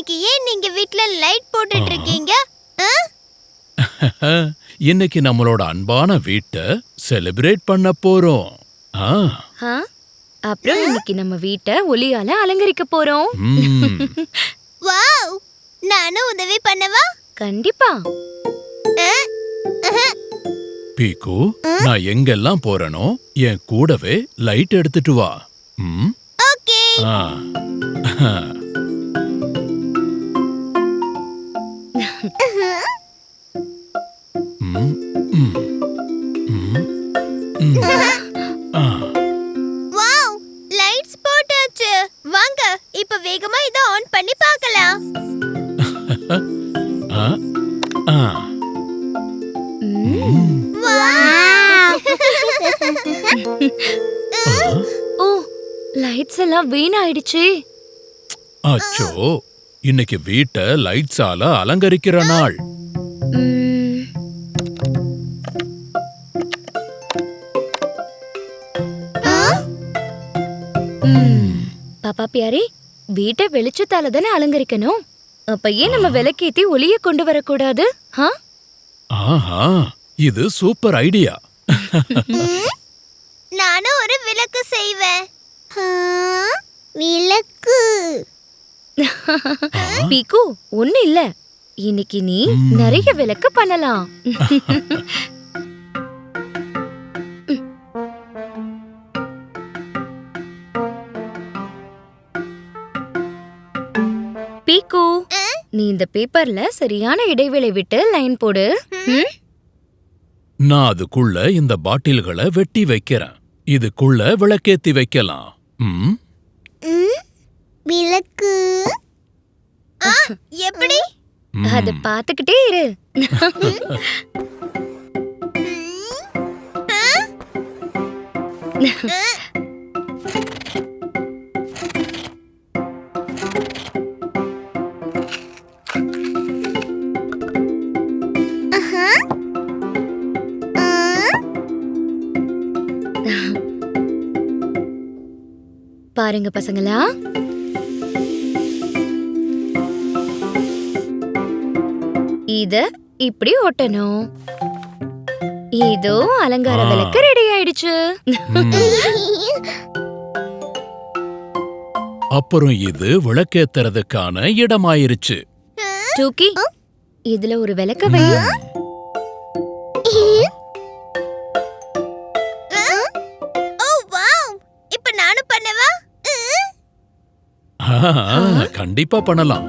இன்னைக்கு ஏன் நீங்க வீட்ல லைட் போட்டுட்டு இருக்கீங்க? இன்னைக்கு நம்மளோட அன்பான வீட்டை செலிப்ரேட் பண்ண போறோம். அப்புறம் இன்னைக்கு நம்ம வீட்டை ஒளியால அலங்கரிக்க போறோம். வாவ்! நானும் உதவி பண்ணவா? கண்டிப்பா. பீக்கு, நான் எங்கெல்லாம் போறேனோ என் கூடவே லைட் எடுத்துட்டு வா. ஓகே. வாவ்! லைட்ஸ் போட்டாச்சு. வாங்க இப்ப வேகமா இத ஆன் பண்ணி பார்க்கலாம். ஓ, லைட்ஸ் எல்லாம் வீணாயிடுச்சு. அச்சோ, இன்னைக்கு வீட்டை லைட்ஸால அலங்கரிக்கிற நாள். பாப்பா பியாரே, வீட்டை வெளிச்சத்தால தானே அலங்கரிக்கணும். அப்ப ஏன் நம்ம விளக்கேத்தி ஒளிய கொண்டு வரக்கூடாது? ஆஹா, இது சூப்பர் ஐடியா. நானும் ஒரு விளக்கு செய்வேன். விளக்கு? பீக்கு, ஒண்ணு இல்ல. இன்னைக்கு நீ நிறைய விளக்கு பண்ணலாம். பீக்கு, நீ இந்த பேப்பர்ல சரியான இடைவேளை விட்டு லைன் போடு. நான் அதுக்குள்ள இந்த பாட்டில்களை வெட்டி வைக்கிறேன். இதுக்குள்ள விளக்கேத்தி வைக்கலாம். விளக்கு எப்படி? அத பாத்துக்கிட்டே இரு. பாருங்க பசங்களா, இத இப்படி ஒட்டணும். இதோ அலங்கார விளக்கு ரெடி ஆயிடுச்சு. அப்புறம் இது விளக்கேத்துறதுக்கான இடமாயிருச்சு. டூக்கி, இதுல ஒரு விளக்க வை. கண்டிப்பா பண்ணலாம்.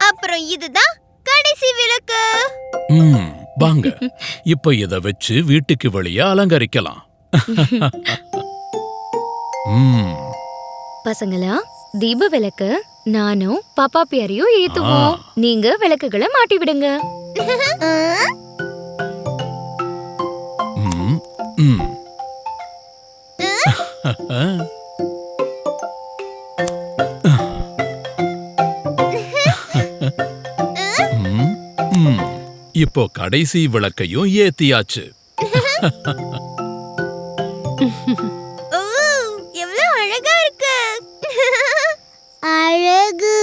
அப்புறம் இதுதான் கடைசி விளக்கு. வாங்க, இப்ப இத வச்சு வீட்டுக்கு வெளியே அலங்கரிக்கலாம். பசங்களா, தீப விளக்கு நானும் பாப்பா பியாரையும் ஏத்துவோம். நீங்க விளக்குகளை மாட்டி விடுங்க. இப்போ கடைசி விளக்கையும் ஏத்தியாச்சு. எவ்வளவு அழகா இருக்கு. அழகு.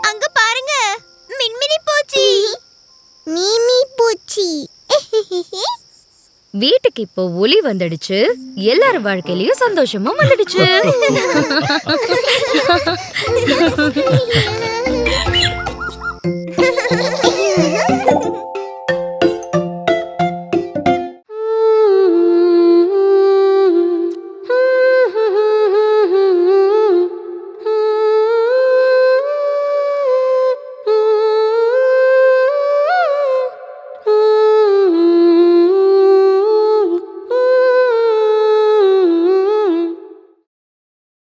அங்க பாருங்க, மின்மினி பூச்சி. மிமி பூச்சி. வீட்டுக்கு இப்போ ஒளி வந்துடுச்சு. எல்லார் வாழ்க்கையிலயும் சந்தோஷமும் வந்துடுச்சு.